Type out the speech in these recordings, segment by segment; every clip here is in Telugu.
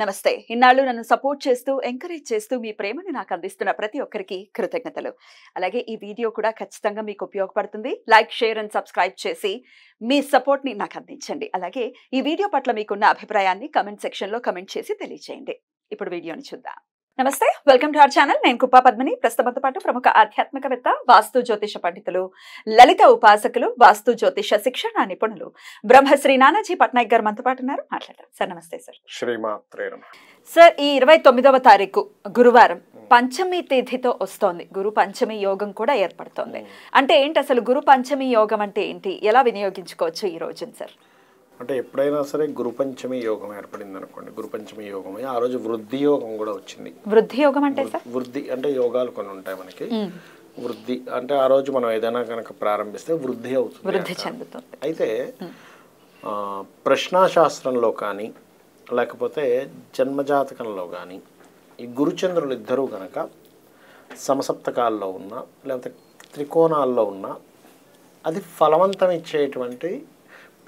నమస్తే. ఇన్నాళ్ళు నన్ను సపోర్ట్ చేస్తూ, ఎంకరేజ్ చేస్తూ మీ ప్రేమను నాకు అందిస్తున్న ప్రతి ఒక్కరికి కృతజ్ఞతలు. అలాగే ఈ వీడియో కూడా ఖచ్చితంగా మీకు ఉపయోగపడుతుంది. లైక్, షేర్ అండ్ సబ్స్క్రైబ్ చేసి మీ సపోర్ట్‌ని నాకు అందించండి. అలాగే ఈ వీడియో పట్ల మీకున్న అభిప్రాయాన్ని కామెంట్ సెక్షన్‌లో కామెంట్ చేసి తెలియజేయండి. ఇప్పుడు వీడియోని చూద్దాం. నమస్తే, వెల్కమ్ టు అవర్ ఛానల్. నేను కుప్పా పద్మిని. ప్రస్తుతంతో పాటు ప్రముఖ ఆధ్యాత్మికవేత్త, వాస్తు జ్యోతిష పండితులు, లలిత ఉపాసకులు, వాస్తు జ్యోతిష శిక్షణ నిపుణులు బ్రహ్మశ్రీ నానాజీ పట్నాయక్ గారు మనతో పాటు ఉన్నారు. మాట్లాడతారు సార్. నమస్తే సార్. శ్రీమాత్రే నమః. సార్, ఈ 29వ తారీఖు గురువారం పంచమి తిథితో వస్తోంది. గురు పంచమి యోగం కూడా ఏర్పడుతోంది. అంటే ఏంటి అసలు గురు పంచమి యోగం అంటే ఏంటి? ఎలా వినియోగించుకోవచ్చు ఈ రోజున సార్? అంటే ఎప్పుడైనా సరే గురు పంచమి యోగం ఏర్పడింది అనుకోండి, గురు పంచమి యోగం ఆ రోజు వృద్ధి యోగం కూడా వచ్చింది. వృద్ధి యోగం అంటే సార్? వృద్ధి అంటే యోగాలు కొన్ని ఉంటాయి మనకి. వృద్ధి అంటే ఆ రోజు మనం ఏదైనా కనుక ప్రారంభిస్తే వృద్ధి అవుతుంది, వృద్ధి చెందుతుంది. అయితే ప్రశ్నాశాస్త్రంలో కానీ లేకపోతే జన్మజాతకంలో కానీ ఈ గురుచంద్రులు ఇద్దరూ కనుక సమసప్తకాల్లో ఉన్న లేకపోతే త్రికోణాల్లో ఉన్న అది ఫలవంతం ఇచ్చేటువంటి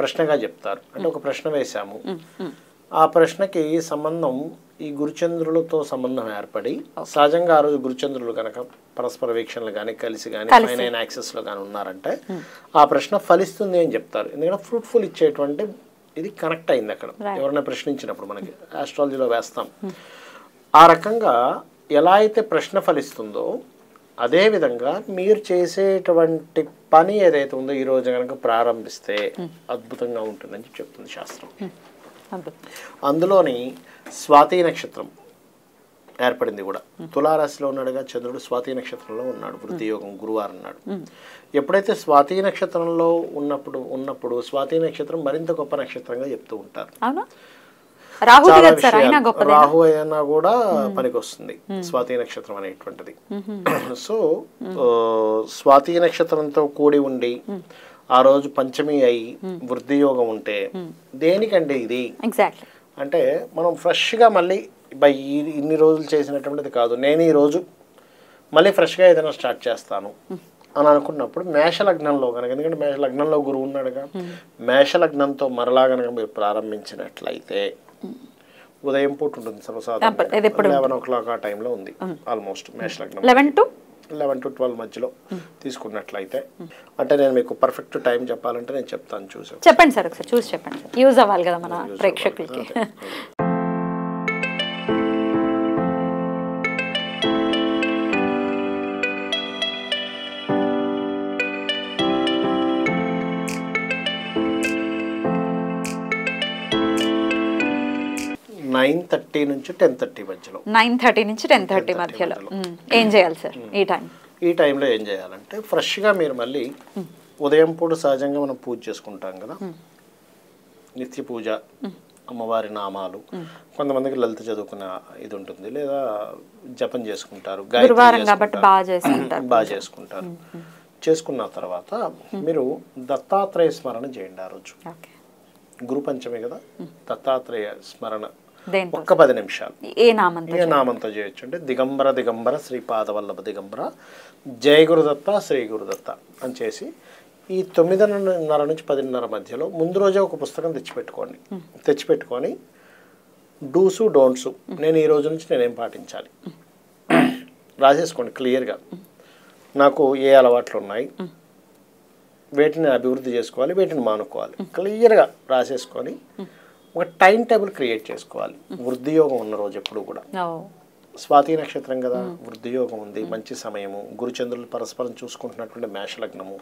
ప్రశ్నగా చెప్తారు. అంటే ఒక ప్రశ్న వేశాము, ఆ ప్రశ్నకి సంబంధం ఈ గురుచంద్రులతో సంబంధం ఏర్పడి సహజంగా ఆ రోజు గురుచంద్రులు కనుక పరస్పర వీక్షణలు కానీ కలిసి కానీ ఫైనైన్ యాక్సెస్లో కానీ ఉన్నారంటే ఆ ప్రశ్న ఫలిస్తుంది అని చెప్తారు. ఎందుకంటే ఫ్రూట్ఫుల్ ఇచ్చేటువంటి ఇది కనెక్ట్ అయింది అక్కడ ఎవరైనా ప్రశ్నించినప్పుడు. మనకి ఆస్ట్రాలజీలో వేస్తాం ఆ రకంగా ఎలా అయితే ప్రశ్న ఫలిస్తుందో అదేవిధంగా మీరు చేసేటువంటి పని ఏదైతే ఉందో ఈ రోజు కనుక ప్రారంభిస్తే అద్భుతంగా ఉంటుందని చెప్తుంది శాస్త్రం. అందులోని స్వాతి నక్షత్రం ఏర్పడింది కూడా. తులారాశిలో ఉన్నాడుగా చంద్రుడు, స్వాతి నక్షత్రంలో ఉన్నాడు. వృద్ధి యోగం గురువారం నాడు. ఎప్పుడైతే స్వాతి నక్షత్రంలో ఉన్నప్పుడు స్వాతి నక్షత్రం మరింత గొప్ప నక్షత్రంగా చెప్తూ ఉంటారు. రాహు అయినా కూడా పనికి వస్తుంది స్వాతి నక్షత్రం అనేటువంటిది. సో స్వాతి నక్షత్రంతో కూడి ఉండి ఆ రోజు పంచమి అయి వృద్ధి యోగం ఉంటే దేనికండి ఇది అంటే మనం ఫ్రెష్గా మళ్ళీ ఇన్ని రోజులు చేసినటువంటిది కాదు, నేను ఈ రోజు మళ్ళీ ఫ్రెష్గా ఏదైనా స్టార్ట్ చేస్తాను అని అనుకున్నప్పుడు మేషలగ్నంలో కనుక, ఎందుకంటే మేషలగ్నంలో గురువు ఉన్నాడుగా, మేషలగ్నంతో మరలా కనుక మీరు ప్రారంభించినట్లయితే ఉదయం పూట ఉంటుంది సర్వసాధారణంగా 11 o'clock ఆ టైంలో ఉంది. ఆల్మోస్ట్ మేషలగ్నం 11 to 12 మధ్యలో తీసుకున్నట్లయితే, అంటే నేను మీకు పర్ఫెక్ట్ టైం చెప్పాలంటే నేను చెప్తాను, చెప్పండి సార్. ఒకసారి చూసి చెప్పండి, యూజ్ అవ్వాలి కదా మన ప్రేక్షకులకి. నైన్ 9:30 నుంచి 10:30 మధ్యలో. 9:30 నుంచి 10:30 మధ్యలో ఏం చేయాలి సార్ ఈ టైంలో? ఏం చేయాలంటే ఫ్రెష్గా మీరు మళ్ళీ ఉదయం పూట సహజంగా మనం పూజ చేసుకుంటాం కదా, నిత్య పూజ, అమ్మవారి నామాలు, కొంతమందికి లలిత చదువుకునే ఇది ఉంటుంది, లేదా జపం చేసుకుంటారు, బాగా చేసుకుంటారు. చేసుకున్న తర్వాత మీరు దత్తాత్రేయ స్మరణ చేయండి ఆ రోజు. గురు పంచమి కదా, దత్తాత్రేయ స్మరణ ఒక్క 10 నిమిషాలు ఏ నామంతో చేయొచ్చు అంటే దిగంబర దిగంబర శ్రీపాదవల్లభ దిగంబర జయ గురుదత్త శ్రీ గురుదత్త అని చేసి ఈ 9:30 నుంచి 10:30 మధ్యలో ముందు రోజే ఒక పుస్తకం తెచ్చిపెట్టుకొని డూసు డోంట్సు, నేను ఈ రోజు నుంచి నేనేం పాటించాలి రాసేసుకోండి క్లియర్గా. నాకు ఏ అలవాట్లు ఉన్నాయి, వేటిని అభివృద్ధి చేసుకోవాలి, వేటిని మానుకోవాలి, క్లియర్గా రాసేసుకొని ఒక టైం టేబుల్ క్రియేట్ చేసుకోవాలి. వృద్ధి యోగం ఉన్న రోజు ఎప్పుడు కూడా, స్వాతి నక్షత్రం కదా, వృద్ధి యోగం ఉంది, మంచి సమయము, గురుచంద్రులు పరస్పరం చూసుకుంటున్నటువంటి మేష లగ్నము,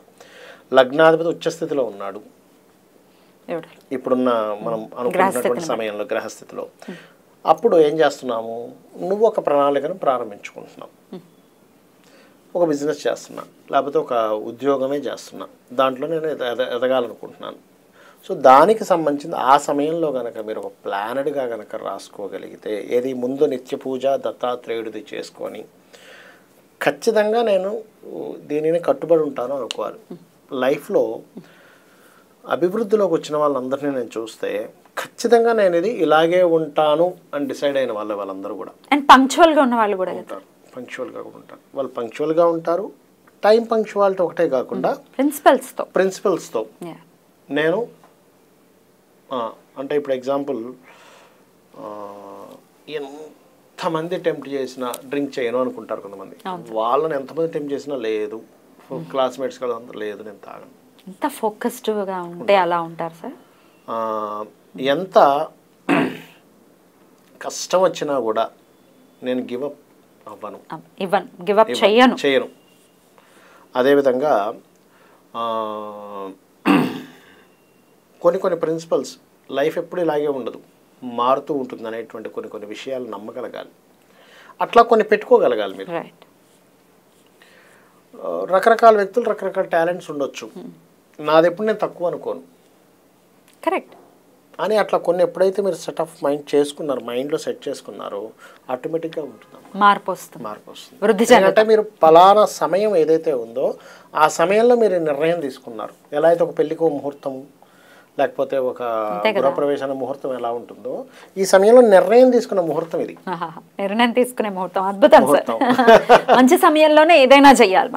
లగ్నాధిపతి ఉచ్చస్థితిలో ఉన్నాడు ఇప్పుడున్న మనం అనుకున్నటువంటి సమయంలో గ్రహస్థితిలో. అప్పుడు ఏం చేస్తున్నాము, నువ్వు ఒక ప్రణాళికను ప్రారంభించుకుంటున్నావు, ఒక బిజినెస్ చేస్తున్నా, లేకపోతే ఒక ఉద్యోగమే చేస్తున్నా, దాంట్లో నేను ఎదగాలనుకుంటున్నాను. సో దానికి సంబంధించిన ఆ సమయంలో కనుక మీరు ఒక ప్లానెడ్గా కనుక రాసుకోగలిగితే, ఏది ముందు నిత్య పూజ దత్తాత్రేయుడిది చేసుకొని ఖచ్చితంగా నేను దీనిని కట్టుబడి ఉంటాను అనుకోవాలి. లైఫ్లో అభివృద్ధిలోకి వచ్చిన వాళ్ళందరినీ నేను చూస్తే ఖచ్చితంగా నేను ఇది ఇలాగే ఉంటాను అని డిసైడ్ అయిన వాళ్ళందరూ కూడా, అండ్ పంక్చువల్గా ఉన్న వాళ్ళు కూడా ఉంటారు. పంక్చువల్గా కూడా ఉంటారు, వాళ్ళు పంక్చువల్గా ఉంటారు. టైం పంక్చువాలిటీ ఒకటే కాకుండా ప్రిన్సిపల్స్తో నేను అంటే ఇప్పుడు ఎగ్జాంపుల్ ఎంతమంది టెంప్ట్ చేసినా డ్రింక్ చేయను అనుకుంటారు కొంతమంది. వాళ్ళని ఎంతమంది టెంప్ట్ చేసినా లేదు, క్లాస్మేట్స్ కదా లేదు నేను తాగను. ఎంత ఫోకస్డ్గా ఉంటే అలా ఉంటారు సార్. ఎంత కష్టం వచ్చినా కూడా నేను గివప్ అవ్వను, చేయను. అదేవిధంగా కొన్ని ప్రిన్సిపల్స్, లైఫ్ ఎప్పుడు ఇలాగే ఉండదు, మారుతూ ఉంటుంది అనేటువంటి కొన్ని విషయాలు నమ్మగలగాలి. అట్లా కొన్ని పెట్టుకోగలగాలి మీరు. రకరకాల వ్యక్తులు రకరకాల టాలెంట్స్ ఉండొచ్చు, నాది ఎప్పుడు నేను తక్కువ అనుకోను. కరెక్ట్. అని అట్లా కొన్ని ఎప్పుడైతే మీరు సెట్ ఆఫ్ మైండ్ చేసుకున్నారు, మైండ్లో సెట్ చేసుకున్నారో ఆటోమేటిక్గా ఉంటుంది, మార్పు వస్తుంది. అంటే మీరు పలానా సమయం ఏదైతే ఉందో ఆ సమయంలో మీరు నిర్ణయం తీసుకున్నారు. ఎలా అయితే ఒక పెళ్లికి ఒక ముహూర్తం లేకపోతే ఒక గృహప్రవేశాల ముహూర్తం ఎలా ఉంటుందో, ఈ సమయంలో నిర్ణయం తీసుకున్న ముహూర్తం ఇది. నిర్ణయం తీసుకునే ముహూర్తం అద్భుతం. మంచి సమయంలోనే ఏదైనా చేయాలి,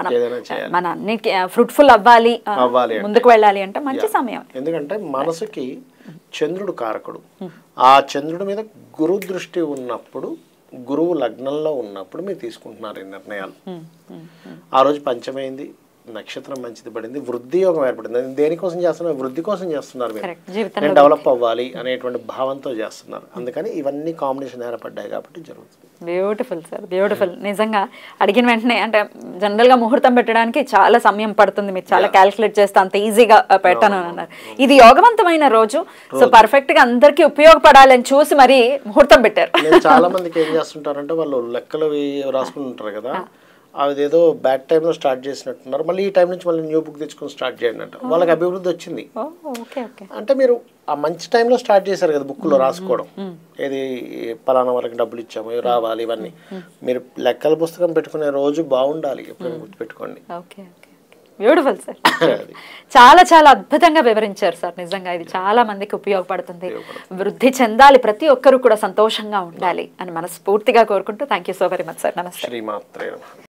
మన అన్నిటికీ ఫ్రూట్ఫుల్ అవ్వాలి, ముందుకు వెళ్ళాలి అంటే మంచి సమయం. ఎందుకంటే మనసుకి చంద్రుడు కారకుడు. ఆ చంద్రుడి మీద గురు దృష్టి ఉన్నప్పుడు, గురువు లగ్నంలో ఉన్నప్పుడు మీరు తీసుకుంటున్నారు ఈ నిర్ణయాలు. ఆ రోజు పంచమైంది, నక్షత్రం మంచిది పడింది, వృద్ధి యోగం ఏర్పడింది. దేనికోసం చేస్తున్నారు? వృద్ధి కోసం చేస్తున్నారు. నేను డెవలప్ అవ్వాలి అనేటువంటి భావంతో చేస్తున్నారు. అందుకని ఇవన్నీ కాంబినేషన్ ఏర్పడ్డాయి కాబట్టి జరుగుతుంది. Beautiful sir, beautiful. నిజంగా అడిగిన వెంటనే, అంటే జనరల్గా ముహూర్తం పెట్టడానికి చాలా సమయం పడుతుంది, మీరు చాలా క్యాల్కులేట్ చేస్తే అంత ఈజీగా పెట్టను అని అన్నారు. ఇది యోగవంతమైన రోజు, సో పర్ఫెక్ట్ గా అందరికీ ఉపయోగపడాలని చూసి మరి ముహూర్తం పెట్టారు. చాలా మందికి ఏం చేస్తుంటారంటే వాళ్ళు లెక్కలు రాసుకుని ఉంటారు కదా, అదేదో బ్యాడ్ టైంలో స్టార్ట్ చేసినట్టున్నారు, మళ్ళీ ఈ టైం నుంచి మళ్ళీ న్యూ బుక్ తెచ్చుకొని స్టార్ట్ చేయండి అంట. వాళ్ళకి అభివృద్ధి వచ్చింది అంటే మీరు ఆ మంచి టైంలో స్టార్ట్ చేశారు కదా బుక్లో రాసుకోవడం. ఏది పలానా వాళ్ళకి డబ్బులు ఇచ్చాము రావాలి, ఇవన్నీ మీరు లెక్కల పుస్తకం పెట్టుకునే రోజు బాగుండాలి, ఎప్పుడైనా గుర్తుపెట్టుకోండి. బ్యూటిఫుల్ సార్, చాలా చాలా అద్భుతంగా వివరించారు సార్. నిజంగా ఇది చాలా మందికి ఉపయోగపడుతుంది, వృద్ధి చెందాలి, ప్రతి ఒక్కరు కూడా సంతోషంగా ఉండాలి అని మనస్ఫూర్తిగా కోరుకుంటూ thank you so very much sir. నమస్తే. శ్రీమాత్రే నమః.